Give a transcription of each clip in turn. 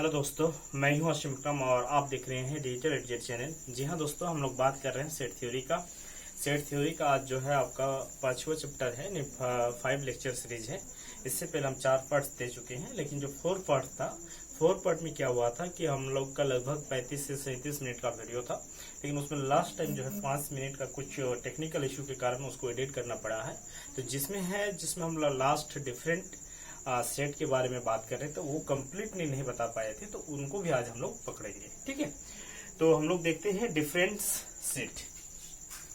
Hello दोस्तों, मैं हूं अश्विन विक्रम और आप देख रहे हैं डिजिटल एडजेट चैनल। जी हां दोस्तों, हम लोग बात कर रहे हैं सेट थ्योरी का। सेट थ्योरी का आज जो है आपका 5वां चैप्टर है, 5 लेक्चर सीरीज है। इससे पहले हम 4 पार्ट्स दे चुके हैं, लेकिन जो 4 पार्ट था, 4 पार्ट में क्या हुआ था कि हम लोग का लगभग 35 से 37 मिनट का वीडियो था, लेकिन उसमें लास्ट टाइम जो है 5 मिनट का कुछ टेक्निकल इशू के कारण उसको एडिट करना पड़ा है। तो जिसमें हम लोग लास्ट डिफरेंट सेट के बारे में बात कर रहे थे, तो वो कंप्लीटली नहीं बता पाए थे, तो उनको भी आज हम लोग पकड़ेंगे। ठीक है, तो हम लोग देखते हैं डिफरेंस सेट।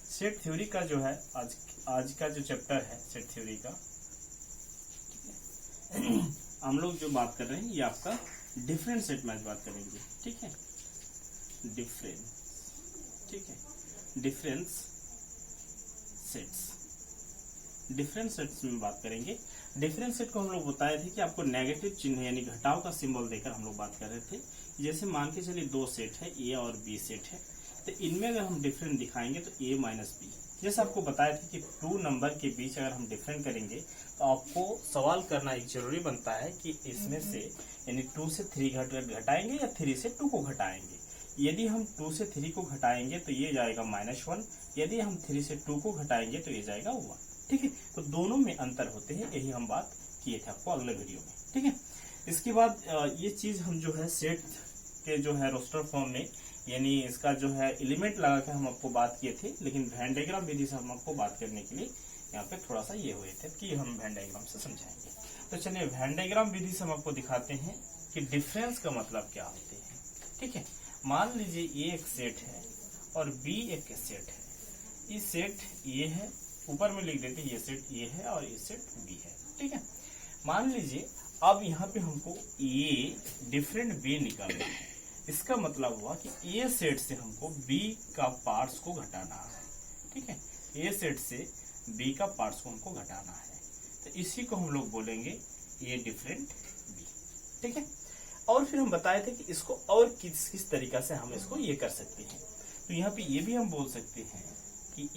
सेट थ्योरी का जो है आज का जो चैप्टर है सेट थ्योरी का, हम लोग जो बात कर रहे हैं ये आपका डिफरेंट सेट में आज बात करेंगे। ठीक है, डिफरेंस सेट्स में बात करेंगे। डिफरेंस सेट को हम लोग बताए थे कि आपको नेगेटिव चिन्ह यानी घटाव का सिंबल देकर हम लोग बात कर रहे थे। जैसे मान के चलिए 2 सेट है, ए और बी सेट है, तो इनमें अगर हम डिफरेंट दिखाएंगे तो ए माइनस बी। जैसे आपको बताया था कि 2 नंबर के बीच अगर हम डिफरेंट करेंगे तो आपको सवाल करना एक जरूरी बनता है कि इसमें से यानी 2 से 3 घटाएंगे या 3 से 2 को घटाएंगे। यदि हम 2 से 3 को घटाएंगे तो ये जाएगा -1, यदि हम 3 से 2 को घटाएंगे तो ये जाएगा 1। ठीक है, तो दोनों में अंतर होते हैं, यही हम बात किए थे आपको अगले वीडियो में। ठीक है, इसके बाद ये चीज हम जो है सेट के जो है रोस्टर फॉर्म में यानी इसका जो है एलिमेंट लगा के हम आपको बात किए थे, लेकिन वेन डायग्राम विधि से हम आपको बात करने के लिए यहाँ पे थोड़ा सा ये हुए थे कि हम वेन डायग्राम से समझाएंगे। तो चलिए वेन डायग्राम विधि से हम आपको दिखाते हैं कि डिफरेंस का मतलब क्या होते हैं। ठीक है, मान लीजिए ये एक सेट है और बी एक सेट है। ये सेट ये है, ऊपर में लिख देते हैं ये सेट ए है और ये सेट बी है। ठीक है, मान लीजिए अब यहाँ पे हमको ए डिफरेंट बी निकालना है। इसका मतलब हुआ कि ए सेट से हमको बी का पार्ट्स को घटाना है। ठीक है, ए सेट से बी का पार्ट्स को हमको घटाना है, तो इसी को हम लोग बोलेंगे ए डिफरेंट बी। ठीक है, और फिर हम बताए थे कि इसको और किस किस तरीका से हम इसको ये कर सकते हैं। तो यहाँ पे ये भी हम बोल सकते हैं कि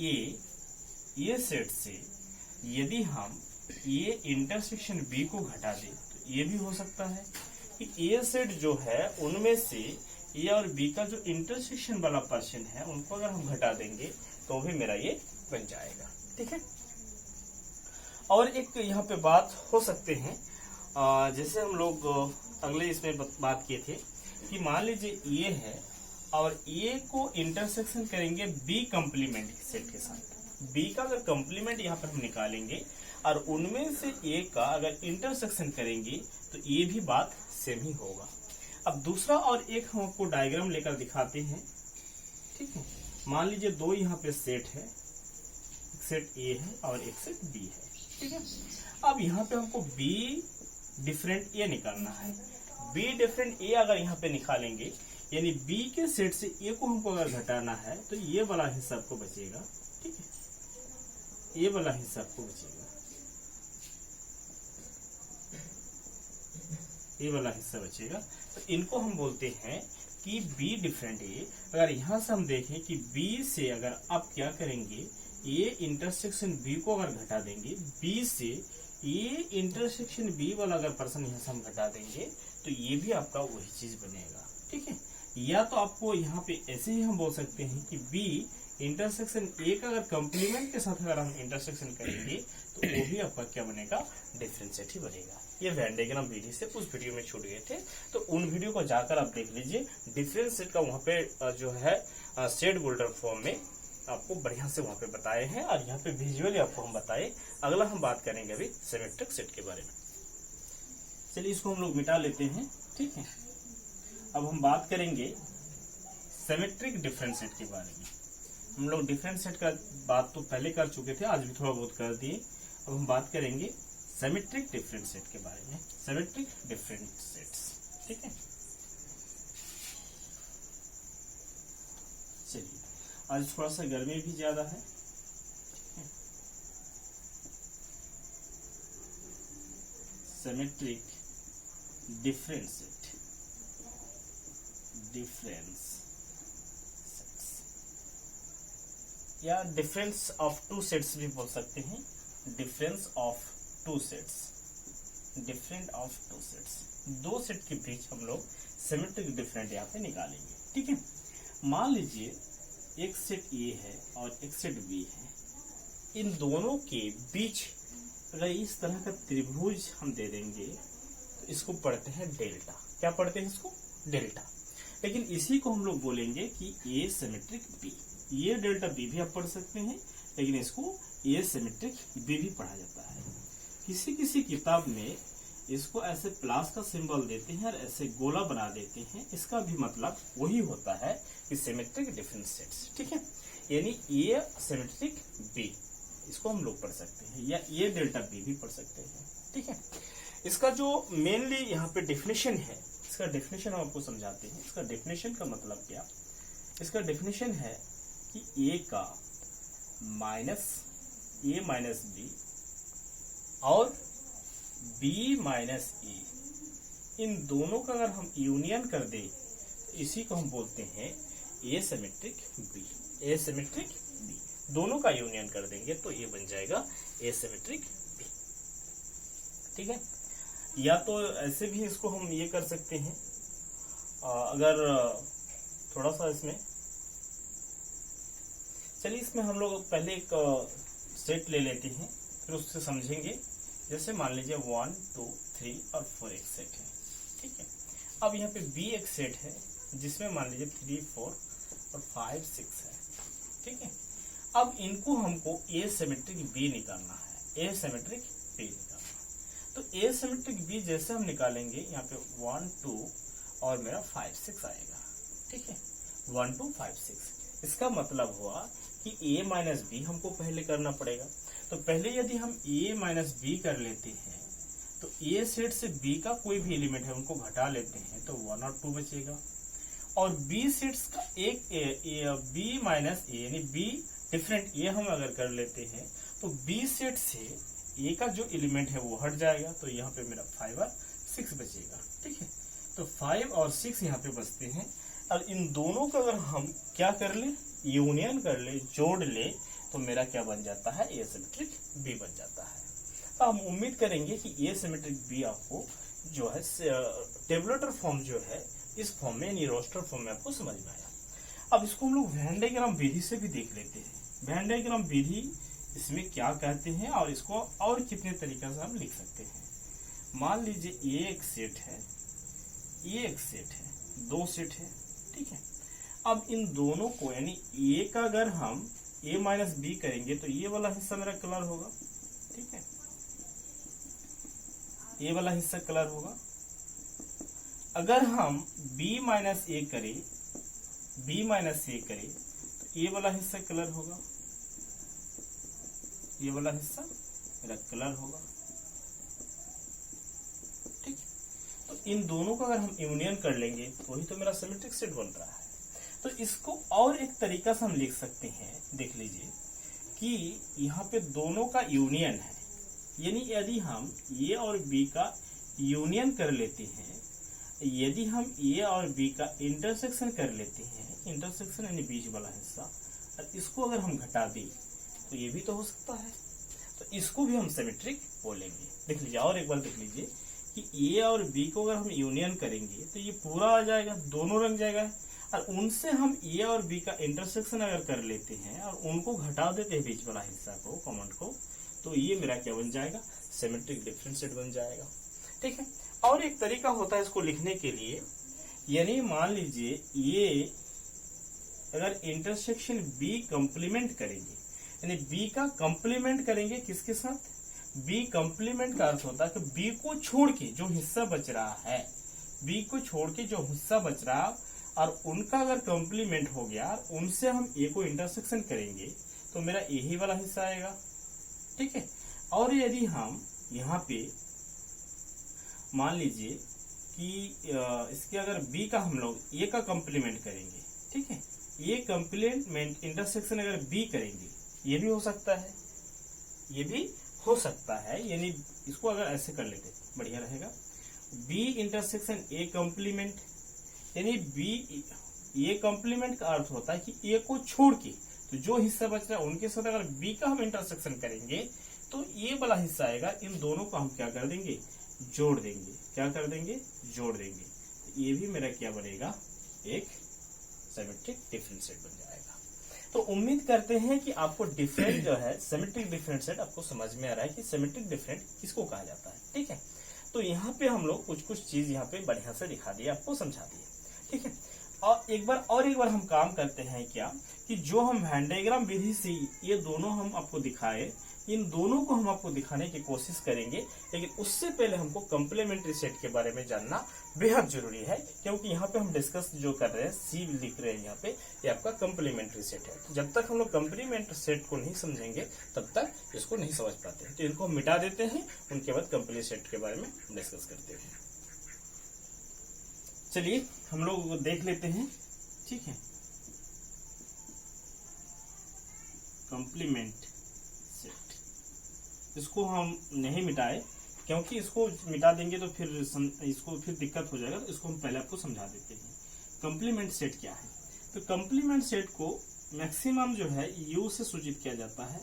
ए सेट से यदि हम ए इंटरसेक्शन बी को घटा दें तो ये भी हो सकता है कि ए सेट जो है उनमें से ए और बी का जो इंटरसेक्शन वाला पर्सन है उनको अगर हम घटा देंगे तो भी मेरा ये बन जाएगा। ठीक है, और एक यहाँ पे बात हो सकते हैं, जैसे हम लोग अगले इसमें बात किए थे कि मान लीजिए ए है और ए को इंटरसेक्शन करेंगे बी कंप्लीमेंट सेट के साथ। बी का अगर कंप्लीमेंट यहाँ पर हम निकालेंगे और उनमें से ए का अगर इंटरसेक्शन करेंगे तो ये भी बात सेम ही होगा। अब दूसरा और एक हम आपको डायग्राम लेकर दिखाते हैं। ठीक है, मान लीजिए 2 यहाँ पे सेट है, एक सेट ए है और एक सेट बी है। ठीक है, अब यहाँ पे हमको बी डिफरेंट ए निकालना है। बी डिफरेंट ए अगर यहाँ पे निकालेंगे यानी बी के सेट से ए को हमको अगर घटाना है तो ये वाला हिस्सा आपको बचेगा। ठीक है, ये वाला हिस्सा आपको बचेगा, ये वाला हिस्सा बचेगा। तो इनको हम बोलते हैं कि बी डिफरेंट ए। अगर यहां से हम देखें कि बी से अगर आप क्या करेंगे, ए इंटरसेक्शन बी को अगर घटा देंगे, बी से ए इंटरसेक्शन बी वाला अगर पर्सन यहां से हम घटा देंगे तो ये भी आपका वही चीज बनेगा। ठीक है, या तो आपको यहाँ पे ऐसे ही हम बोल सकते हैं कि बी इंटरसेक्शन ए का अगर कंप्लीमेंट के साथ अगर हम इंटरसेक्शन करेंगे तो वो भी आपका क्या बनेगा, डिफरेंस सेट ही बनेगा। ये वेन डायग्राम विधि से उस वीडियो में छूट गए थे, तो उन वीडियो को जाकर आप देख लीजिए। डिफरेंस सेट का वहाँ पे जो है सेट बोल्डर फॉर्म में आपको बढ़िया से वहाँ पे बताए हैं और यहाँ पे विजुअली आपको हम बताए। अगला हम बात करेंगे अभी सिमेट्रिक सेट के बारे में। चलिए इसको हम लोग मिटा लेते हैं। ठीक है, अब हम बात करेंगे सिमेट्रिक डिफरेंस सेट के बारे में। हम लोग डिफरेंस सेट का बात तो पहले कर चुके थे, आज भी थोड़ा बहुत कर दिए। अब हम बात करेंगे सिमेट्रिक डिफरेंट सेट के बारे में, सिमेट्रिक डिफरेंट सेट्स। ठीक है, चलिए आज थोड़ा सा गर्मी भी ज्यादा है। सिमेट्रिक डिफरेंट सेट, डिफरेंस या डिफरेंस ऑफ 2 सेट्स भी बोल सकते हैं। Difference of 2 sets, different of two sets, दो सेट के बीच हम लोग सिमेट्रिक डिफरेंट यहाँ पे निकालेंगे। ठीक है, मान लीजिए एक सेट ए है और एक सेट बी है, इन दोनों के बीच अगर इस तरह का त्रिभुज हम दे देंगे तो इसको पढ़ते हैं डेल्टा। क्या पढ़ते हैं इसको? डेल्टा। लेकिन इसी को हम लोग बोलेंगे कि ए सिमेट्रिक बी। ये डेल्टा बी भी आप पढ़ सकते हैं, लेकिन इसको ए सिमेट्रिक बी भी पढ़ा जाता है। किसी किसी किताब में इसको ऐसे प्लस का सिंबल देते हैं और ऐसे गोला बना देते हैं, इसका भी मतलब वही होता है कि सिमेट्रिक डिफरेंट सेट्स। ठीक है, यानी ए सिमेट्रिक बी, इसको हम लोग पढ़ सकते हैं, या ए डेल्टा बी भी पढ़ सकते हैं। ठीक है, इसका जो मेनली यहाँ पे डेफिनेशन है, इसका डेफिनेशन हम आपको समझाते हैं। इसका डेफिनेशन का मतलब क्या? इसका डेफिनेशन है कि ए का ए माइनस बी और बी माइनस ए, इन दोनों का अगर हम यूनियन कर दे तो इसी को हम बोलते हैं ए सिमेट्रिक बी। ए सिमेट्रिक बी, दोनों का यूनियन कर देंगे तो ये बन जाएगा ए सिमेट्रिक बी। ठीक है, या तो ऐसे भी इसको हम ये कर सकते हैं, अगर थोड़ा सा इसमें, चलिए इसमें हम लोग पहले एक सेट ले लेते हैं, फिर उससे समझेंगे। जैसे मान लीजिए 1 2 3 और 4 एक सेट है। ठीक है, अब यहाँ पे बी एक सेट है जिसमें मान लीजिए 3 4 और 5 6 है। ठीक है, अब इनको हमको ए सिमेट्रिक बी निकालना है, ए सिमेट्रिक बी निकालना है। तो ए सिमेट्रिक बी जैसे हम निकालेंगे, यहाँ पे 1 2 और मेरा 5 6 आएगा। ठीक है, 1 2 5 6, इसका मतलब हुआ कि ए माइनस बी हमको पहले करना पड़ेगा। तो पहले यदि हम ए माइनस बी कर लेते हैं तो ए सेट से बी का कोई भी एलिमेंट है उनको घटा लेते हैं तो 1 और 2 बचेगा, और बी सेट्स का एक बी माइनस ए यानी बी डिफरेंट ए हम अगर कर लेते हैं तो बी सेट से ए का जो एलिमेंट है वो हट जाएगा, तो यहाँ पे मेरा 5 और 6 बचेगा। ठीक है, तो 5 और 6 यहाँ पे बचते हैं, और इन दोनों का अगर हम क्या कर ले, यूनियन कर ले, जोड़ ले, तो मेरा क्या बन जाता है? ए सिमेट्रिक बी बन जाता है। तो हम उम्मीद करेंगे कि ए सिमेट्रिक बी आपको जो है टेबुलेटर फॉर्म जो है इस फॉर्म में यानी रोस्टर फॉर्म में आपको समझ में आया। अब इसको हम लोग वेन डायग्राम विधि से भी देख लेते हैं। वेन डायग्राम विधि इसमें क्या कहते हैं और इसको और कितने तरीके से हम लिख सकते हैं। मान लीजिए ये एक सेट है, ये एक सेट है, दो सेट है। ठीक है, अब इन दोनों को यानी ए का अगर हम ए माइनस बी करेंगे तो ये वाला हिस्सा मेरा कलर होगा। ठीक है, ये वाला हिस्सा कलर होगा। अगर हम b माइनस ए करें, b माइनस ए करें तो ये वाला हिस्सा कलर होगा, ये वाला हिस्सा मेरा कलर होगा। ठीक, तो इन दोनों का अगर हम यूनियन कर लेंगे तो ही तो मेरा सिमेट्रिक सेट बन रहा है। तो इसको और एक तरीका से हम लिख सकते हैं, देख लीजिए कि यहाँ पे दोनों का यूनियन है, यानी यदि हम ए और बी का यूनियन कर लेते हैं, यदि हम ए और बी का इंटरसेक्शन कर लेते हैं, इंटरसेक्शन यानी बीच वाला हिस्सा, और इसको अगर हम घटा दें तो ये भी तो हो सकता है, तो इसको भी हम सिमेट्रिक बोलेंगे। देख लीजिए और एक बार देख लीजिए कि ए और बी को अगर हम यूनियन करेंगे तो ये पूरा आ जाएगा, दोनों रंग जाएगा, और उनसे हम ए और बी का इंटरसेक्शन अगर कर लेते हैं और उनको घटा देते हैं बीच वाला हिस्सा को, कॉमन को, तो ये मेरा क्या बन जाएगा? सिमेट्रिक डिफरेंट सेट बन जाएगा। ठीक है, और एक तरीका होता है इसको लिखने के लिए, यानी मान लीजिए ये अगर इंटरसेक्शन बी कंप्लीमेंट करेंगे, यानी बी का कंप्लीमेंट करेंगे किसके साथ? बी कंप्लीमेंट का अर्थ होता है कि बी को छोड़ के जो हिस्सा बच रहा है, बी को छोड़ के जो हिस्सा बच रहा और उनका अगर कंप्लीमेंट हो गया, उनसे हम ए को इंटरसेक्शन करेंगे तो मेरा यही वाला हिस्सा आएगा। ठीक है, और यदि हम यहाँ पे मान लीजिए कि इसके अगर बी का हम लोग ए का कंप्लीमेंट करेंगे, ठीक है, ये कंप्लीमेंट इंटरसेक्शन अगर बी करेंगे, ये भी हो सकता है, ये भी हो सकता है, यानी इसको अगर ऐसे कर लेते बढ़िया रहेगा, बी इंटरसेक्शन ए कंप्लीमेंट, यानी बी ए कंप्लीमेंट का अर्थ होता है कि ए को छोड़ के तो जो हिस्सा बच रहा है उनके साथ अगर बी का हम इंटरसेक्शन करेंगे तो ये वाला हिस्सा आएगा, इन दोनों को हम क्या कर देंगे? जोड़ देंगे। क्या कर देंगे? जोड़ देंगे। ये भी मेरा क्या बनेगा? एक सिमेट्रिक डिफरेंट सेट बन जाएगा। तो उम्मीद करते हैं कि आपको डिफरेंट जो है सिमेट्रिक डिफरेंट सेट आपको समझ में आ रहा है कि सिमेट्रिक डिफरेंट किसको कहा जाता है। ठीक है, तो यहाँ पे हम लोग कुछ कुछ चीज यहाँ पे बढ़िया से दिखा दिए, आपको समझा दिए। ठीक है, और एक बार हम काम करते हैं क्या कि जो हम वेन डायग्राम विधि से ये दोनों हम आपको दिखाए, इन दोनों को हम आपको दिखाने की कोशिश करेंगे, लेकिन उससे पहले हमको कंप्लीमेंट्री सेट के बारे में जानना बेहद जरूरी है, क्योंकि यहाँ पे हम डिस्कस जो कर रहे हैं, सी लिख रहे हैं यहाँ पे, ये आपका कंप्लीमेंट्री सेट है। तो जब तक हम लोग कंप्लीमेंट्री सेट को नहीं समझेंगे तब तक इसको नहीं समझ पाते। तो इनको हम मिटा देते हैं, उनके बाद कंप्लीट सेट के बारे में डिस्कस करते हैं। चलिए हम लोग देख लेते हैं। ठीक है, कंप्लीमेंट सेट, इसको हम नहीं मिटाए, क्योंकि इसको मिटा देंगे तो फिर इसको फिर दिक्कत हो जाएगा। तो इसको हम पहले आपको समझा देते हैं। कंप्लीमेंट सेट क्या है? तो कंप्लीमेंट सेट को मैक्सिमम जो है यू से सूचित किया जाता है,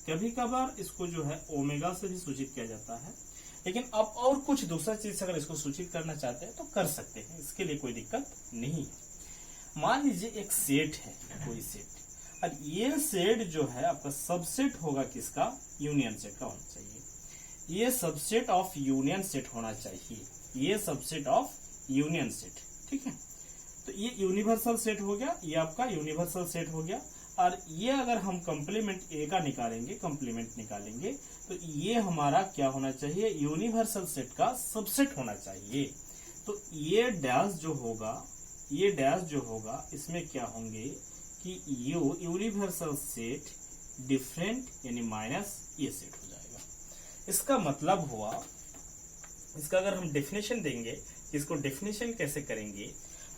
कभी कभार इसको जो है ओमेगा से भी सूचित किया जाता है, लेकिन अब और कुछ दूसरा चीज से अगर इसको सूचित करना चाहते हैं तो कर सकते हैं, इसके लिए कोई दिक्कत नहीं है। मान लीजिए एक सेट है, कोई सेट, और ये सेट जो है आपका सबसेट होगा किसका? यूनियन सेट का होना चाहिए। ये सबसेट ऑफ यूनियन सेट होना चाहिए, ये सबसेट ऑफ यूनियन सेट। ठीक है, तो ये यूनिवर्सल सेट हो गया, ये आपका यूनिवर्सल सेट हो गया। और ये अगर हम कंप्लीमेंट ए का निकालेंगे, कंप्लीमेंट निकालेंगे, तो ये हमारा क्या होना चाहिए? यूनिवर्सल सेट का सबसेट होना चाहिए। तो ये डैश जो होगा, ये डैश जो होगा, इसमें क्या होंगे कि यूनिवर्सल सेट डिफरेंट यानी माइनस ये सेट हो जाएगा। इसका मतलब हुआ, इसका अगर हम डेफिनेशन देंगे, इसको डेफिनेशन कैसे करेंगे?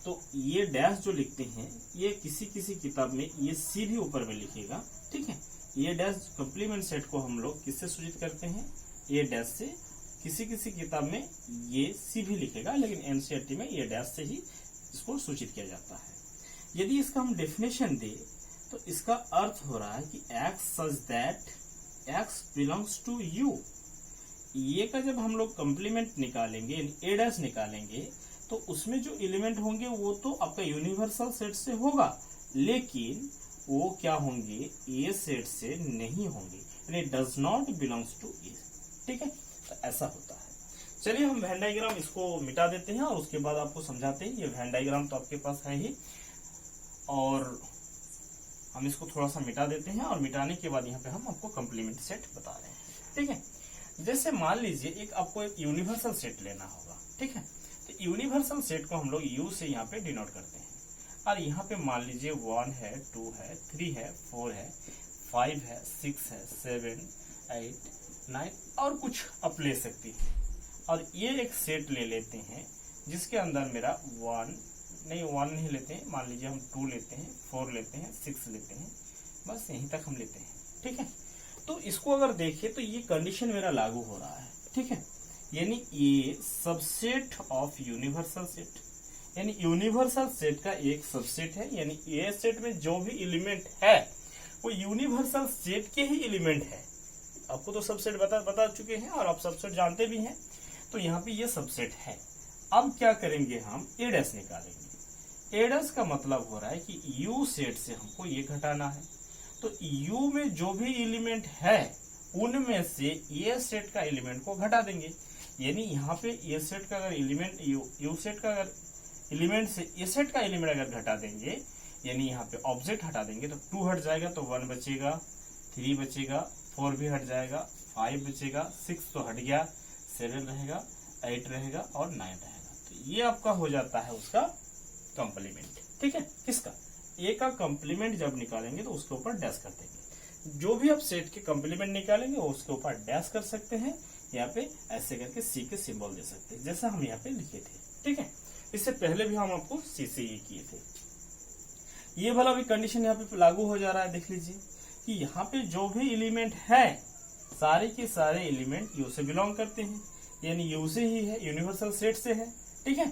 तो ये डैश जो लिखते हैं, ये किसी किसी किताब में ये सी भी ऊपर में लिखेगा। ठीक है, ये डैश कंप्लीमेंट सेट को हम लोग किससे सूचित करते हैं? ये डैश से। किसी किसी किताब में ये सी भी लिखेगा, लेकिन एनसीईआरटी में ये डैश से ही इसको सूचित किया जाता है। यदि इसका हम डेफिनेशन दे तो इसका अर्थ हो रहा है कि x such that x belongs to u। ये का जब हम लोग कंप्लीमेंट निकालेंगे, ए डैश निकालेंगे, तो उसमें जो एलिमेंट होंगे वो तो आपका यूनिवर्सल सेट से होगा, लेकिन वो क्या होंगे? ए सेट से नहीं होंगे, यानी डज नॉट बिलोंग्स टू ए। ठीक है, तो ऐसा होता है। चलिए हम वेन डायग्राम इसको मिटा देते हैं और उसके बाद आपको समझाते हैं। ये वेन डायग्राम तो आपके पास है ही, और हम इसको थोड़ा सा मिटा देते हैं, और मिटाने के बाद यहाँ पे हम आपको कंप्लीमेंट सेट बता रहे हैं। ठीक है, जैसे मान लीजिए एक आपको एक यूनिवर्सल सेट लेना होगा। ठीक है, तो यूनिवर्सल सेट को हम लोग यू से यहाँ पे डिनोट करते हैं, और यहाँ पे मान लीजिए 1 है, 2 है, 3 है, 4 है, 5 है, 6 है, 7, 8, 9 और कुछ आप ले सकती हैं। और ये एक सेट ले लेते हैं जिसके अंदर मेरा 1 नहीं लेते हैं, मान लीजिए हम 2 लेते हैं, 4 लेते हैं, 6 लेते हैं, बस यहीं तक हम लेते हैं। ठीक है, तो इसको अगर देखें तो ये कंडीशन मेरा लागू हो रहा है। ठीक है, यानी ये सबसेट ऑफ यूनिवर्सल सेट, यानी यूनिवर्सल सेट का एक सबसेट है, यानी ये सेट में जो भी एलिमेंट है वो यूनिवर्सल सेट के ही एलिमेंट है। आपको तो सबसेट बता चुके हैं और आप सबसेट जानते भी हैं, तो यहाँ पे ये सबसेट है। अब क्या करेंगे? हम ए डैश निकालेंगे। ए डैश का मतलब हो रहा है कि यू सेट से हमको ये घटाना है, तो यू में जो भी एलिमेंट है उनमें से ये सेट का एलिमेंट को घटा देंगे। यानी यहाँ पे ये सेट का अगर एलिमेंट यू सेट का अगर एलिमेंट से ये सेट का एलिमेंट अगर घटा देंगे, यानी यहाँ पे ऑब्जेक्ट हटा देंगे, तो 2 हट जाएगा तो 1 बचेगा, 3 बचेगा, 4 भी हट जाएगा, 5 बचेगा, 6 तो हट गया, 7 रहेगा, 8 रहेगा और 9 रहेगा। तो ये आपका हो जाता है उसका कंप्लीमेंट। ठीक है, किसका? ए का कंप्लीमेंट जब निकालेंगे तो उसके ऊपर डैश कर देंगे। जो भी आप सेट के कंप्लीमेंट निकालेंगे वो उसके ऊपर डैश कर सकते हैं, यहाँ पे ऐसे करके सी के सिंबल दे सकते हैं, जैसा हम यहाँ पे लिखे थे। ठीक है, इससे पहले भी हम आपको सी से ये किए थे। ये वाला भी कंडीशन यहाँ पे लागू हो जा रहा है। देख लीजिए कि यहाँ पे जो भी एलिमेंट है सारे के सारे एलिमेंट यू से बिलोंग करते हैं, यानी यू से ही है, यूनिवर्सल सेट से है। ठीक है,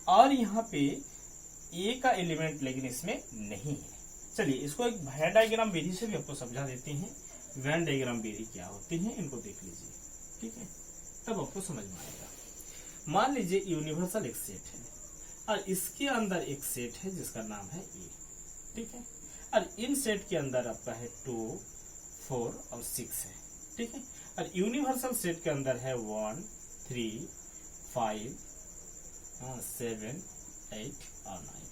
और यहाँ पे ए का एलिमेंट लेकिन इसमें नहीं है। चलिए इसको एक वेन डायग्राम विधि से भी आपको समझा देते हैं। वेन डायग्राम विधि क्या होती है, इनको देख लीजिए। ठीक है, तब आपको समझ में आएगा। मान लीजिए यूनिवर्सल एक सेट है और इसके अंदर एक सेट है जिसका नाम है ए, ठीक है, और इन सेट के अंदर आपका है 2, 4 और 6 है, ठीक है, और यूनिवर्सल सेट के अंदर है 1, 3, 5, 7, 8 और 9।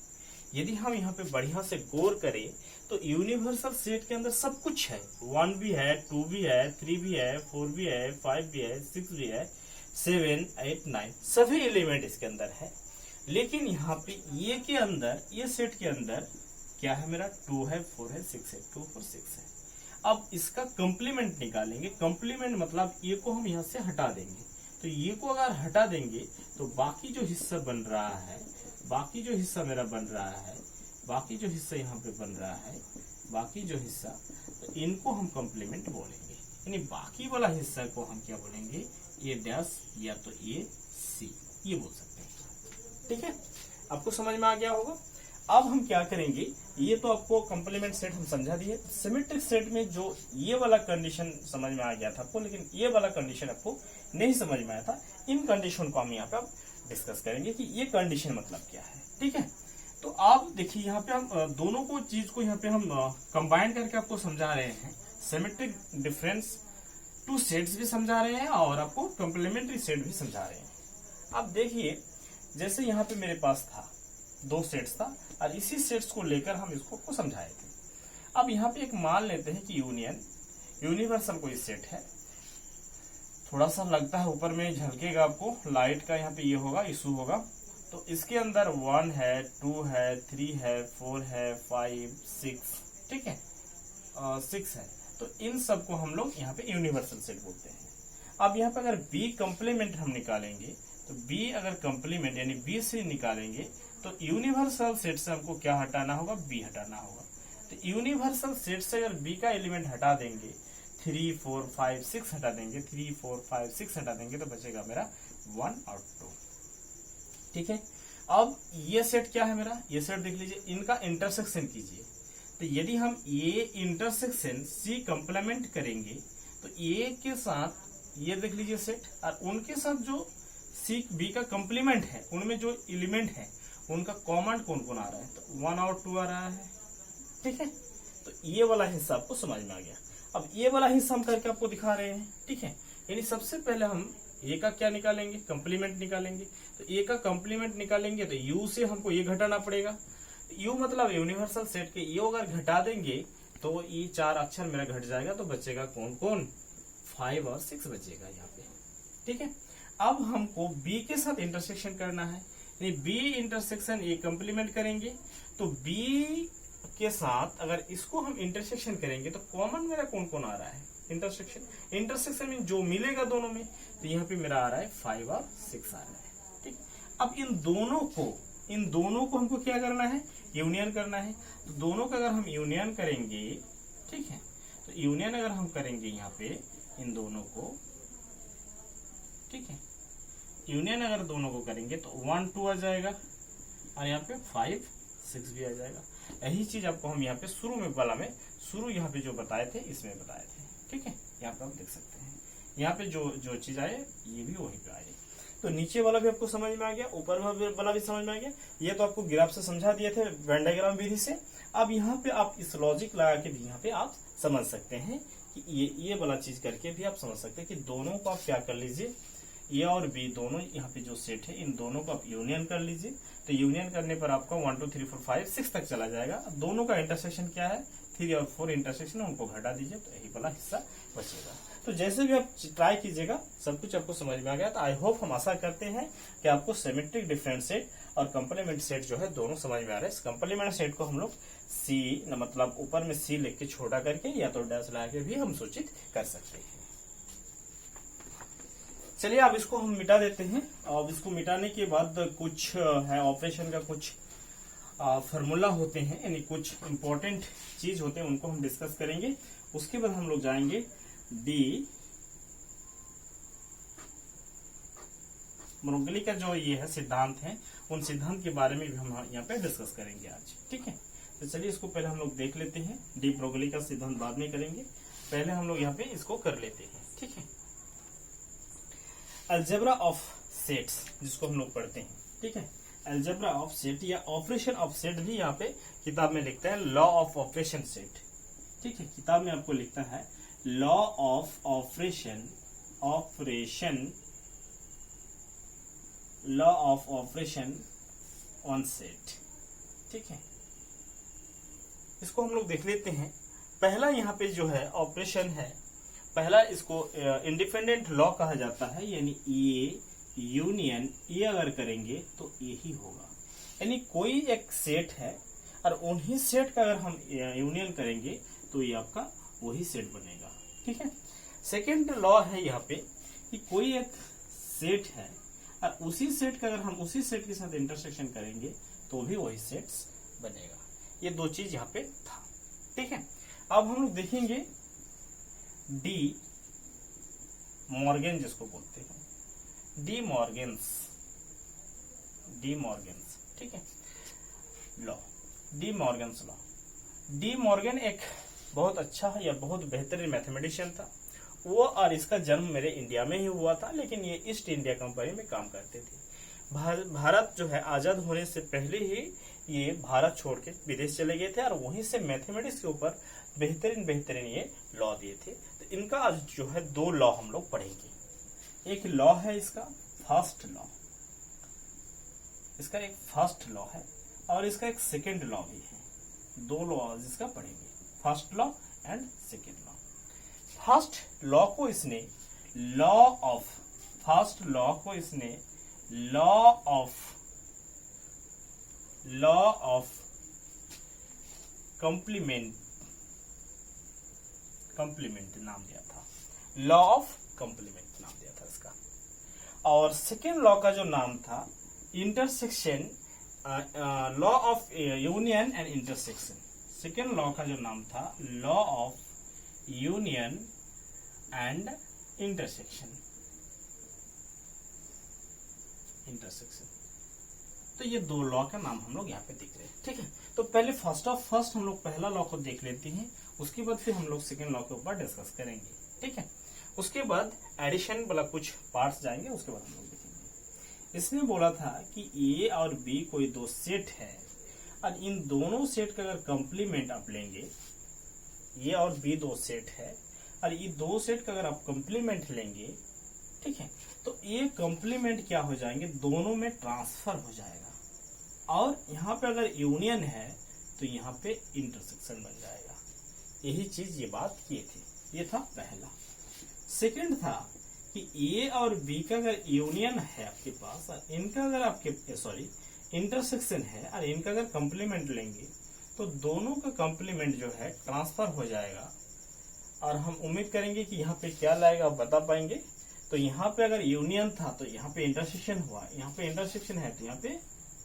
यदि हम यहाँ पे बढ़िया से गौर करें तो यूनिवर्सल सेट के अंदर सब कुछ है, 1 भी है, 2 भी है, 3 भी है, 4 भी है, 5 भी है, 6 भी है, 7, 8, 9 सभी एलिमेंट इसके अंदर है। लेकिन यहाँ पे ये के अंदर, ये सेट के अंदर क्या है मेरा, 2 है, 4 है, 6 है, 2, 4, 6 है। अब इसका कंप्लीमेंट निकालेंगे। कंप्लीमेंट मतलब ये को हम यहाँ से हटा देंगे, तो ये को अगर हटा देंगे तो बाकी जो हिस्सा बन रहा है, बाकी जो हिस्सा मेरा बन रहा है, बाकी जो हिस्सा यहाँ पे बन रहा है, बाकी जो हिस्सा, तो इनको हम कंप्लीमेंट बोलेंगे। यानी बाकी वाला हिस्सा को हम क्या बोलेंगे, ए डैश या तो ए सी, ये बोल सकते हैं। ठीक है, आपको समझ में आ गया होगा। अब हम क्या करेंगे, ये तो आपको कंप्लीमेंट सेट हम समझा दिए। सिमेट्रिक सेट में जो ये वाला कंडीशन समझ में आ गया था आपको, लेकिन ये वाला कंडीशन आपको नहीं समझ में आया था। इन कंडीशन को हम यहाँ पे डिस्कस करेंगे कि ये कंडीशन मतलब क्या है। ठीक है, तो आप देखिए यहाँ पे हम दोनों को चीज को यहाँ पे हम कंबाइन करके आपको समझा रहे हैं। सिमेट्रिक डिफरेंस टू सेट्स भी समझा रहे हैं और आपको कंप्लीमेंट्री सेट भी समझा रहे हैं। अब देखिए, जैसे यहाँ पे मेरे पास था 2 सेट्स था और इसी सेट्स को लेकर हम इसको समझाए थे। अब यहाँ पे एक मान लेते हैं कि यूनिवर्सल कोई सेट है। थोड़ा सा लगता है ऊपर में झलकेगा आपको, लाइट का यहाँ पे ये होगा, इशू होगा। तो इसके अंदर 1 है, 2 है, 3 है, 4 है, 5, 6, ठीक है, 6 है। तो इन सब को हम लोग यहाँ पे यूनिवर्सल सेट बोलते हैं। अब यहाँ पे अगर बी कंप्लीमेंट हम निकालेंगे, तो बी अगर कंप्लीमेंट यानी बी से निकालेंगे तो यूनिवर्सल सेट से हमको क्या हटाना होगा, बी हटाना होगा। तो यूनिवर्सल सेट से अगर बी का एलिमेंट हटा देंगे, 3, 4, 5, 6 हटा देंगे, 3, 4, 5, 6 हटा देंगे, तो बचेगा मेरा 1 और 2। ठीक है, अब ये सेट क्या है मेरा, ये सेट देख लीजिए, इनका इंटरसेक्शन कीजिए। तो यदि हम ए इंटरसेक्शन सी कंप्लीमेंट करेंगे तो ए के साथ ये देख लीजिए सेट, और उनके साथ जो सी बी का कंप्लीमेंट है, उनमें जो एलिमेंट है उनका कॉमन कौन कौन आ रहा है, तो 1 और 2 आ रहा है। ठीक है, तो ये वाला हिस्सा आपको समझ में आ गया। अब ये वाला हिस्सा हम करके आपको दिखा रहे हैं। ठीक है, यानी सबसे पहले हम ए का क्या निकालेंगे, कंप्लीमेंट निकालेंगे। तो ए का कंप्लीमेंट निकालेंगे तो यू से हमको ये घटाना पड़ेगा। यू मतलब यूनिवर्सल सेट के यू अगर घटा देंगे तो ये 4 अक्षर मेरा घट जाएगा, तो बचेगा कौन कौन, 5 और 6 बचेगा यहाँ पे। ठीक है, अब हमको बी के साथ इंटरसेक्शन करना है, यानी बी इंटरसेक्शन ए कंप्लीमेंट करेंगे। तो बी के साथ अगर इसको हम इंटरसेक्शन करेंगे तो कॉमन मेरा कौन कौन आ रहा है, इंटरसेक्शन में जो मिलेगा दोनों में, तो यहाँ पे मेरा आ रहा है 5 और 6 आ रहा है। ठीक, अब इन दोनों को हमको क्या करना है, यूनियन करना है। तो दोनों का अगर हम यूनियन करेंगे, ठीक है, तो यूनियन अगर हम करेंगे यहाँ पे इन दोनों को, ठीक है, यूनियन अगर दोनों को करेंगे तो 1, 2 आ जाएगा और यहाँ पे 5, 6 भी आ जाएगा। यही चीज आपको हम यहाँ पे शुरू यहाँ पे जो बताए थे इसमें बताए थे। ठीक है, यहाँ पे आप देख सकते हैं, यहाँ पे जो चीज आए ये भी वहीं पे आए। तो नीचे वाला भी आपको समझ में आ गया, ऊपर वाला भी समझ में आ गया। ये तो आपको ग्राफ से समझा दिए थे, वेन डायग्राम विधि से। अब यहाँ पे आप इस लॉजिक लगा के भी यहाँ पे आप समझ सकते हैं कि ये वाला चीज करके भी आप समझ सकते हैं कि दोनों को आप क्या कर लीजिए, ए और बी दोनों यहाँ पे जो सेट है इन दोनों को आप यूनियन कर लीजिए। तो यूनियन करने पर आपका 1, 2, 3, 4, 5, 6 तक चला जाएगा। दोनों का इंटरसेक्शन क्या है, 3 और 4 इंटरसेक्शन है, उनको घटा दीजिए तो यही वाला हिस्सा बचेगा। तो जैसे भी आप ट्राई कीजिएगा, सब कुछ आपको समझ में आ गया। तो आई होप, हम आशा करते हैं कि आपको सिमेट्रिक डिफरेंट सेट और कंप्लीमेंट सेट जो है दोनों समझ में आ रहा है। इस कंप्लीमेंट सेट को हम लोग सी मतलब ऊपर में सी लिख के छोटा करके या तो डैश लगा के भी हम सूचित कर सकते हैं। चलिए अब इसको हम मिटा देते हैं। अब इसको मिटाने के बाद कुछ है ऑपरेशन का कुछ फॉर्मूला होते हैं, यानी कुछ इंपॉर्टेंट चीज होते हैं, उनको हम डिस्कस करेंगे। उसके बाद हम लोग जाएंगे डी ब्रोगली का जो ये है सिद्धांत है, उन सिद्धांत के बारे में भी हम यहाँ पे डिस्कस करेंगे आज। ठीक है, तो चलिए इसको पहले हम लोग देख लेते हैं। डी ब्रोगली का सिद्धांत बाद में करेंगे, पहले हम लोग यहाँ पे इसको कर लेते हैं। ठीक है, अलजेब्रा ऑफ सेट्स जिसको हम लोग पढ़ते हैं, ठीक है। अलजेब्रा ऑफ सेट या ऑपरेशन ऑफ सेट भी यहाँ पे किताब में लिखता है लॉ ऑफ ऑपरेशन सेट, ठीक है। किताब में आपको लिखता है law of operation law of operation on set, ठीक है। इसको हम लोग देख लेते हैं। पहला यहाँ पे जो है ऑपरेशन है, पहला इसको इंडिपेंडेंट लॉ कहा जाता है, यानी ये यूनियन ये अगर करेंगे तो यही होगा, यानी कोई एक सेट है और उन्हीं सेट का अगर हम यूनियन करेंगे तो ये आपका वही सेट बनेगा, ठीक है। सेकेंड लॉ है यहाँ पे कि कोई एक सेट है और उसी सेट का अगर हम उसी सेट के साथ इंटरसेक्शन करेंगे तो भी वही सेट्स बनेगा। ये दो चीज यहाँ पे था, ठीक है। अब हम लोग देखेंगे डी मॉर्गन जिसको बोलते हैं, डी मॉर्गन्स, ठीक है, law, D Morgan's law. De Morgan एक बहुत अच्छा या बहुत बेहतरीन मैथमेटिशियन था वो, और इसका जन्म मेरे इंडिया में ही हुआ था, लेकिन ये ईस्ट इंडिया कंपनी में काम करते थे। भारत जो है आजाद होने से पहले ही ये भारत छोड़ के विदेश चले गए थे और वहीं से मैथमेटिक्स के ऊपर बेहतरीन ये लॉ दिए थे। तो इनका आज जो है दो लॉ हम लोग पढ़ेंगे। एक लॉ है इसका फर्स्ट लॉ, इसका एक फर्स्ट लॉ है और इसका एक सेकेंड लॉ भी है। दो लॉ इसका पढ़ेंगे, first law and second law. First law को इसने लॉ ऑफ कंप्लीमेंट नाम दिया था, लॉ ऑफ कंप्लीमेंट नाम दिया था इसका। और सेकेंड लॉ का जो नाम था intersection, law of union and intersection. Second law का जो नाम था law of union and intersection. तो ये दो लॉ का नाम हम लोग यहाँ पे देख रहे हैं, ठीक है। तो पहले फर्स्ट हम लोग पहला लॉ को देख लेते हैं, उसके बाद फिर हम लोग सेकेंड लॉ के ऊपर डिस्कस करेंगे, ठीक है। उसके बाद एडिशन वाला कुछ पार्ट्स जाएंगे, उसके बाद हम लोग देखेंगे। इसने बोला था कि ए और बी कोई दो सेट है और इन दोनों सेट का अगर कंप्लीमेंट आप लेंगे, ए और बी दो सेट है और ये दो सेट का अगर आप कंप्लीमेंट लेंगे, ठीक है, तो ये कंप्लीमेंट क्या हो जाएंगे, दोनों में ट्रांसफर हो जाएगा। और यहाँ पे अगर यूनियन है तो यहाँ पे इंटरसेक्शन बन जाएगा। यही चीज ये बात किए थे, ये था पहला। सेकंड था कि ए और बी का अगर यूनियन है आपके पास और इनका अगर आपके इंटरसेक्शन है और इनका अगर कंप्लीमेंट लेंगे तो दोनों का कंप्लीमेंट जो है ट्रांसफर हो जाएगा। और हम उम्मीद करेंगे कि यहाँ पे क्या लाएगा आप बता पाएंगे। तो यहाँ पे अगर यूनियन था तो यहाँ पे इंटरसेक्शन हुआ, यहाँ पे इंटरसेक्शन है तो यहाँ पे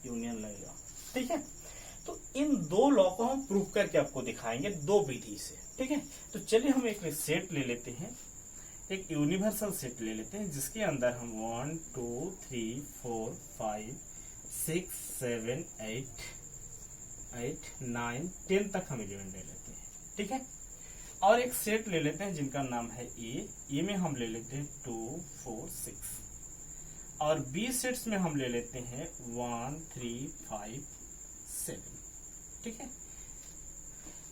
यूनियन लगेगा, ठीक है। तो इन दो लॉ को हम प्रूव करके आपको दिखाएंगे दो विधि से, ठीक है। तो चलिए हम एक सेट ले लेते हैं, एक यूनिवर्सल सेट ले लेते हैं जिसके अंदर हम 1 2 3 4 5 6 7 8 9 10 तक हम एलिमेंट ले लेते हैं, ठीक है। और एक सेट ले लेते हैं जिनका नाम है ए में हम ले लेते हैं 2 4 6 और बी सेट्स में हम ले लेते हैं 1 3 5 7, ठीक है।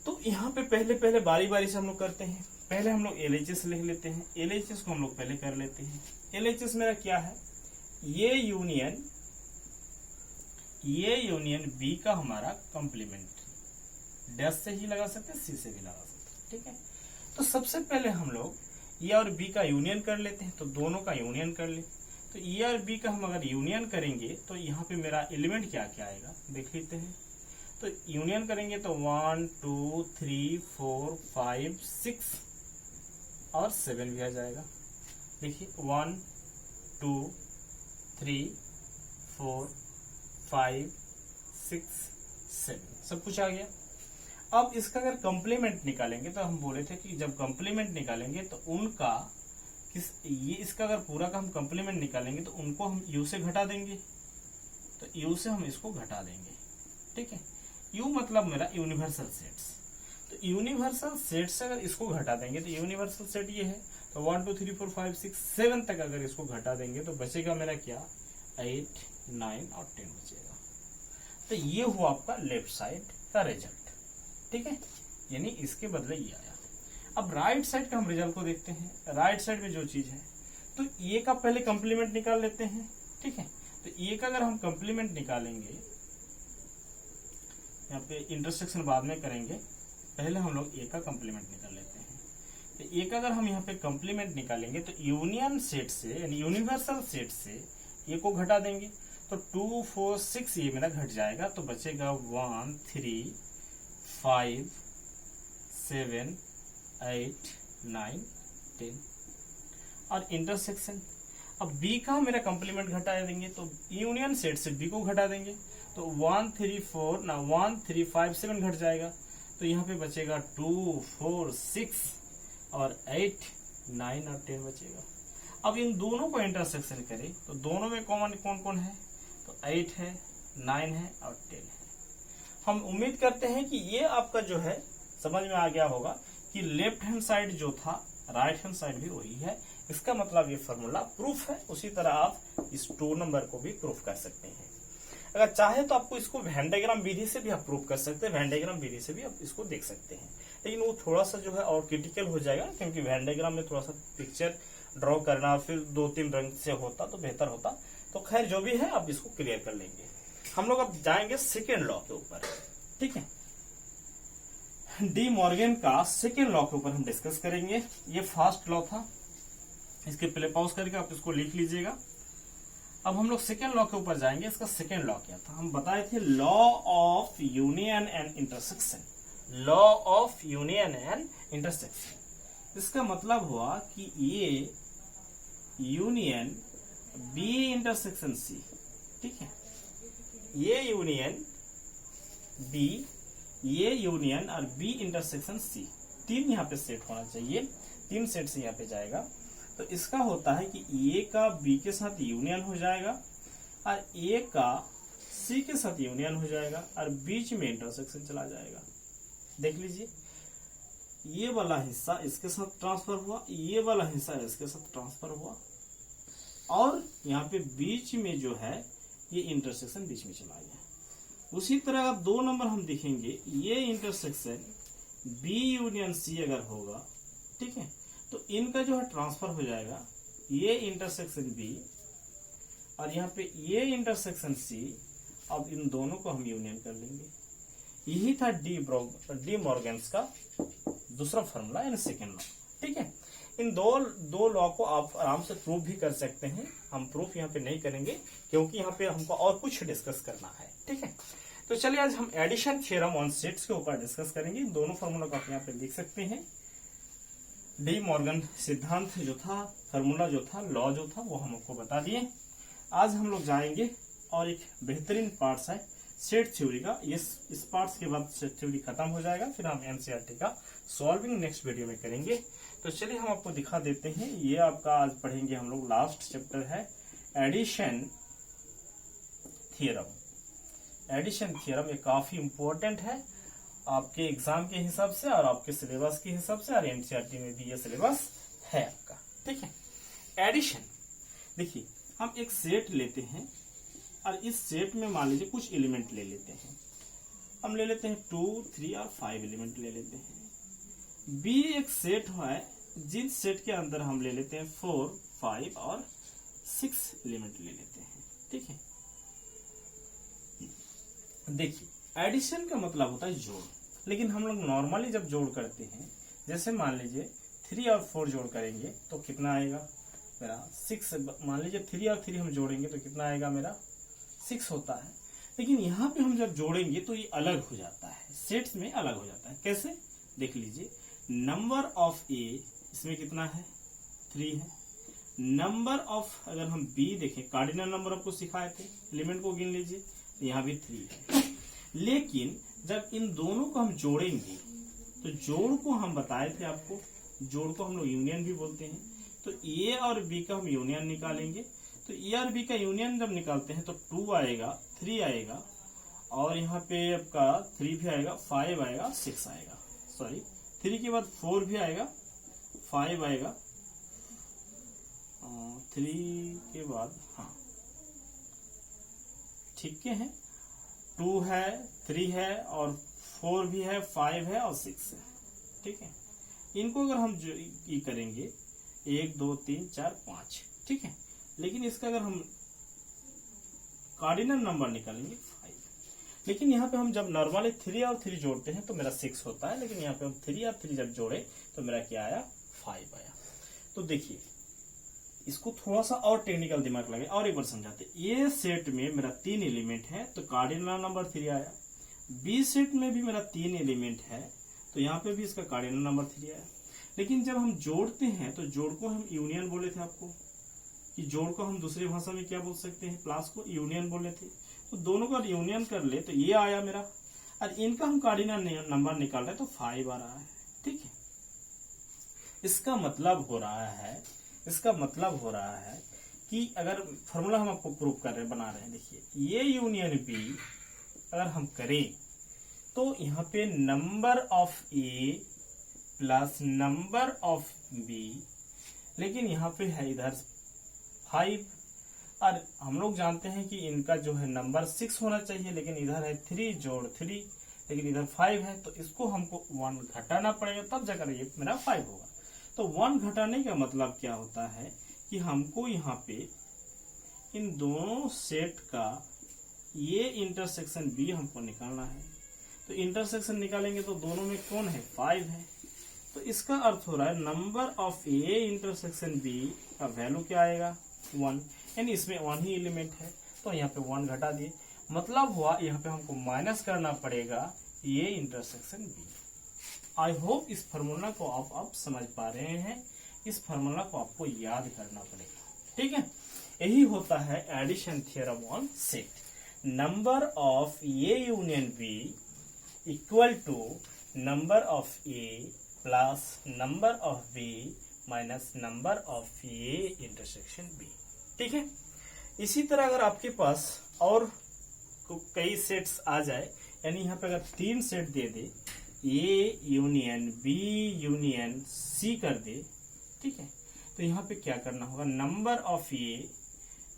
तो यहाँ पे पहले बारी से हम लोग करते हैं। पहले हम लोग LHS लिख लेते हैं, LHS को हम लोग पहले कर लेते हैं। LHS मेरा क्या है, ये यूनियन बी का हमारा कंप्लीमेंट, डैश से ही लगा सकते हैं, सी से भी लगा सकते हैं, ठीक है। तो सबसे पहले हम लोग ए और बी का यूनियन कर लेते हैं, तो दोनों का यूनियन कर ले। तो ए और बी का हम अगर यूनियन करेंगे तो यहाँ पे मेरा एलिमेंट क्या क्या आएगा देख लेते हैं। तो यूनियन करेंगे तो 1 2 3 4 5 6 और 7 भी आ जाएगा। देखिए 1 2 3 4 5 6 7 सब कुछ आ गया। अब इसका अगर कंप्लीमेंट निकालेंगे तो हम बोले थे कि जब कंप्लीमेंट निकालेंगे तो उनका इसका अगर पूरा का हम कंप्लीमेंट निकालेंगे तो उनको हम यू से घटा देंगे, तो यू से हम इसको घटा देंगे, ठीक है। यू मतलब मेरा यूनिवर्सल सेट्स। तो यूनिवर्सल सेट से अगर इसको घटा देंगे तो यूनिवर्सल सेट ये है, तो 1 2 3 4 5 6 7 तक अगर इसको घटा देंगे तो बचेगा मेरा क्या, 8 9 और 10 बचेगा। तो ये हुआ आपका लेफ्ट साइड का रिजल्ट, ठीक है, यानी इसके बदले ये आया। अब राइट साइड का हम रिजल्ट को देखते हैं। राइट साइड में जो चीज है, तो ए का पहले कंप्लीमेंट निकाल लेते हैं, ठीक है। तो ए का अगर हम कंप्लीमेंट निकालेंगे, यहाँ पे इंटरसेक्शन बाद में करेंगे, पहले हम लोग ए का कंप्लीमेंट निकाल लेते हैं। तो ए का अगर हम यहाँ पे कंप्लीमेंट निकालेंगे तो यूनियन सेट से यानी यूनिवर्सल सेट से ए को घटा देंगे, तो 2 4 6 ये मेरा घट जाएगा, तो बचेगा 1 3 5 7 8 9 10। और इंटरसेक्शन, अब बी का मेरा कंप्लीमेंट घटा देंगे, तो यूनियन सेट से बी को घटा देंगे, तो 1 3 4 ना 1 3 5 7 घट जाएगा, तो यहाँ पे बचेगा 2 4 6 और 8 9 और 10 बचेगा। अब इन दोनों को इंटरसेक्शन करें तो दोनों में कॉमन कौन कौन है, तो 8 है 9 है और 10 है। हम उम्मीद करते हैं कि ये आपका जो है समझ में आ गया होगा कि लेफ्ट हैंड साइड जो था राइट हैंड साइड भी वही है। इसका मतलब ये फॉर्मूला प्रूफ है। उसी तरह आप इस 2 नंबर को भी प्रूफ कर सकते हैं। अगर चाहे तो आपको इसको वेन डायग्राम विधि से भी आप प्रूफ कर सकते हैं, वेन डायग्राम विधि से भी आप इसको देख सकते हैं, लेकिन वो थोड़ा सा जो है और क्रिटिकल हो जाएगा, क्योंकि वेन डायग्राम में थोड़ा सा पिक्चर ड्रॉ करना फिर 2-3 रंग से होता तो बेहतर होता। तो खैर जो भी है आप इसको क्लियर कर लेंगे। हम लोग अब जाएंगे सेकेंड लॉ के ऊपर, ठीक है। डी मॉर्गन का सेकेंड लॉ के ऊपर हम डिस्कस करेंगे। ये फर्स्ट लॉ था, इसके पहले पॉज करके आप इसको लिख लीजिएगा। अब हम लोग सेकेंड लॉ के ऊपर जाएंगे। इसका सेकेंड लॉ क्या था, हम बताए थे law of union and intersection. Law of union and intersection, इसका मतलब हुआ कि ये यूनियन बी इंटरसेक्शन सी, ठीक है, ये यूनियन बी, ये यूनियन और बी इंटरसेक्शन सी, 3 यहाँ पे सेट होना चाहिए, 3 सेट से यहाँ पे जाएगा। तो इसका होता है कि ए का बी के साथ यूनियन हो जाएगा और ए का सी के साथ यूनियन हो जाएगा और बीच में इंटरसेक्शन चला जाएगा। देख लीजिए, ये वाला हिस्सा इसके साथ ट्रांसफर हुआ, ये वाला हिस्सा इसके साथ ट्रांसफर हुआ और यहाँ पे बीच में जो है ये इंटरसेक्शन बीच में चला गया। उसी तरह 2 नंबर हम देखेंगे, ये इंटरसेक्शन बी यूनियन सी अगर होगा, ठीक है, तो इनका जो है ट्रांसफर हो जाएगा, ये इंटरसेक्शन बी और यहाँ पे ये इंटरसेक्शन सी। अब इन दोनों को हम यूनियन कर लेंगे। यही था डी मॉर्गन्स का दूसरा फॉर्मूला यानी सेकेंड लॉ, ठीक है। इन दो लॉ को आप आराम से प्रूफ भी कर सकते हैं। हम प्रूफ यहाँ पे नहीं करेंगे क्योंकि यहाँ पे हमको और कुछ डिस्कस करना है, ठीक है। तो चलिए आज हम एडिशन थ्योरम ऑन सेट्स के ऊपर डिस्कस करेंगे। इन दोनों फॉर्मूला को आप यहाँ पे लिख सकते हैं। डी मॉर्गन सिद्धांत जो था, फॉर्मूला जो था, लॉ जो था, वो हम आपको बता दिए। आज हम लोग जाएंगे और एक बेहतरीन पार्ट्स है सेट थ्योरी का। इस पार्ट्स के बाद सेट थ्योरी खत्म हो जाएगा, फिर हम एनसीईआरटी का सॉल्विंग नेक्स्ट वीडियो में करेंगे। तो चलिए हम आपको दिखा देते हैं। ये आपका आज पढ़ेंगे हम लोग, लास्ट चैप्टर है एडिशन थ्योरम। एडिशन थ्योरम ये काफी इंपॉर्टेंट है आपके एग्जाम के हिसाब से और आपके सिलेबस के हिसाब से, और एनसीईआरटी में भी ये सिलेबस है आपका, ठीक है। एडिशन, देखिए हम एक सेट लेते हैं और इस सेट में मान लीजिए कुछ एलिमेंट ले लेते हैं। हम ले लेते हैं 2 3 और 5 एलिमेंट ले लेते हैं। बी एक सेट है जिस सेट के अंदर हम ले लेते हैं 4 5 और 6 एलिमेंट ले लेते हैं, ठीक है। देखिए एडिशन का मतलब होता है जोड़, लेकिन हम लोग नॉर्मली जब जोड़ करते हैं, जैसे मान लीजिए 3 और 4 जोड़ करेंगे तो कितना आएगा मेरा 6। मान लीजिए 3 और 3 हम जोड़ेंगे तो कितना आएगा मेरा 6 होता है। लेकिन यहाँ पे हम जब जोड़ेंगे तो ये अलग हो जाता है, सेट्स में अलग हो जाता है। कैसे, देख लीजिए, नंबर ऑफ ए इसमें कितना है 3 है। नंबर ऑफ, अगर हम बी देखें, कार्डिनल नंबर आपको सिखाए थे, एलिमेंट को गिन लीजिए, यहाँ भी 3 है। लेकिन जब इन दोनों को हम जोड़ेंगे तो जोड़ को हम बताए थे आपको, जोड़ को हम लोग यूनियन भी बोलते हैं। तो ए और बी का हम यूनियन निकालेंगे, तो ए और बी का यूनियन जब निकालते हैं तो 2 आएगा, 3 आएगा और यहाँ पे आपका 3 भी आएगा, 5 आएगा, 6 आएगा। सॉरी 3 के बाद 4 भी आएगा, 5 आएगा, 3 के बाद हाँ ठीक है, 2 है, 3 है और 4 भी है, 5 है और 6 है। ठीक है, इनको अगर हम जो ये करेंगे 1 2 3 4 5, ठीक है, लेकिन इसका अगर हम कार्डिनल नंबर निकालेंगे 5। लेकिन यहाँ पे हम जब नॉर्मली 3 और 3 जोड़ते हैं तो मेरा 6 होता है, लेकिन यहाँ पे हम 3 और 3 जब जोड़े तो मेरा क्या आया, 5 आया। तो देखिए इसको थोड़ा सा और टेक्निकल दिमाग लगे और एक बार समझाते। ये सेट में मेरा 3 एलिमेंट है तो कार्डिनल नंबर 3 आया। बी सेट में भी मेरा 3 एलिमेंट है तो यहाँ पे भी इसका कार्डिनल नंबर 3 आया। लेकिन जब हम जोड़ते हैं तो जोड़ को हम यूनियन बोले थे आपको, कि जोड़ को हम दूसरी भाषा में क्या बोल सकते हैं, प्लस को यूनियन बोले थे। तो दोनों का यूनियन कर ले तो ये आया मेरा, और इनका हम कार्डिनल नंबर निकाल रहे हैं तो 5 आ रहा है। ठीक है, इसका मतलब हो रहा है कि अगर फॉर्मूला हम आपको प्रूव कर रहे हैं, बना रहे हैं, देखिए ये यूनियन बी अगर हम करें तो यहाँ पे number of A plus number of B, लेकिन यहाँ पे है इधर 5 और हम लोग जानते हैं कि इनका जो है नंबर 6 होना चाहिए, लेकिन इधर है 3 जोड़ 3, लेकिन इधर 5 है तो इसको हमको 1 घटाना पड़ेगा तब जाकर ये मेरा 5 होगा। तो 1 घटाने का मतलब क्या होता है कि हमको यहाँ पे इन दोनों सेट का ये इंटरसेक्शन बी हमको निकालना है। तो इंटरसेक्शन निकालेंगे तो दोनों में कौन है, 5 है। तो इसका अर्थ हो रहा है number of A intersection B का वैल्यू क्या आएगा, 1, यानी इसमें 1 ही एलिमेंट है तो यहाँ पे 1 घटा दिए। मतलब हुआ यहाँ पे हमको माइनस करना पड़ेगा A intersection B. I hope इस फार्मूला को आप समझ पा रहे हैं। इस फार्मूला को आपको याद करना पड़ेगा। ठीक है, यही होता है addition theorem on set. Number of A union B equal to number of A plus number of B minus number of A intersection B. ठीक है, इसी तरह अगर आपके पास और कई सेट्स आ जाए, यानी यहाँ पे अगर 3 सेट दे दे, A union B union C कर दे, ठीक है, तो यहाँ पे क्या करना होगा, number of A,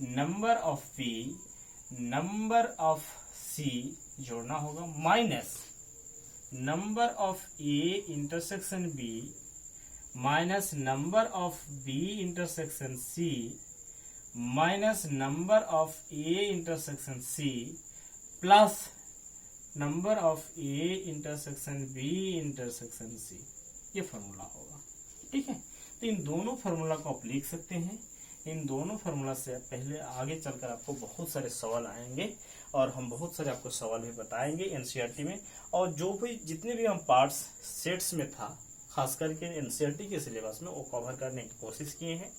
number of B, number of C जोड़ना होगा minus number of A intersection B minus number of B intersection C minus number of A intersection C plus number of A intersection B intersection C. ये formula होगा। ठीक है, तो इन दोनों formula को आप लिख सकते हैं। इन दोनों फार्मूला से पहले आगे चलकर आपको बहुत सारे सवाल आएंगे और हम बहुत सारे आपको सवाल भी बताएंगे एनसीईआरटी में। और जो भी जितने भी हम पार्ट्स सेट्स में था, खास करके एनसीईआरटी के सिलेबस में, वो कवर करने की कोशिश किए हैं।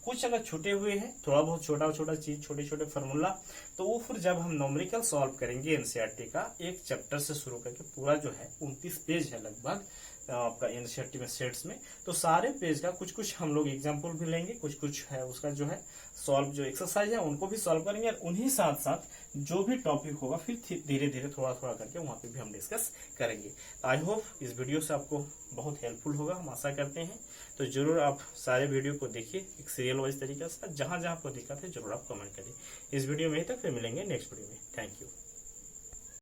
कुछ अगर छूटे हुए हैं, थोड़ा बहुत छोटा चीज, छोटे छोटे फार्मूला, तो वो फिर जब हम न्यूमेरिकल सॉल्व करेंगे एनसीईआरटी का एक चैप्टर से शुरू करके पूरा जो है 29 पेज है लगभग आपका एनसीईआरटी में सेट्स में, तो सारे पेज का कुछ कुछ हम लोग एग्जाम्पल भी लेंगे, कुछ कुछ है उसका जो है सॉल्व जो एक्सरसाइज है उनको भी सॉल्व करेंगे, और उन्हीं साथ साथ जो भी टॉपिक होगा फिर धीरे धीरे थोड़ा थोड़ा करके वहां पे भी हम डिस्कस करेंगे। तो आई होप इस वीडियो से आपको बहुत हेल्पफुल होगा, हम आशा करते हैं। तो जरूर आप सारे वीडियो को देखिए एक सीरियल वाइज तरीके से, जहां जहां आपको दिक्कत है जरूर आप कमेंट करिए। इस वीडियो में ही तक, फिर मिलेंगे नेक्स्ट वीडियो में। Thank you.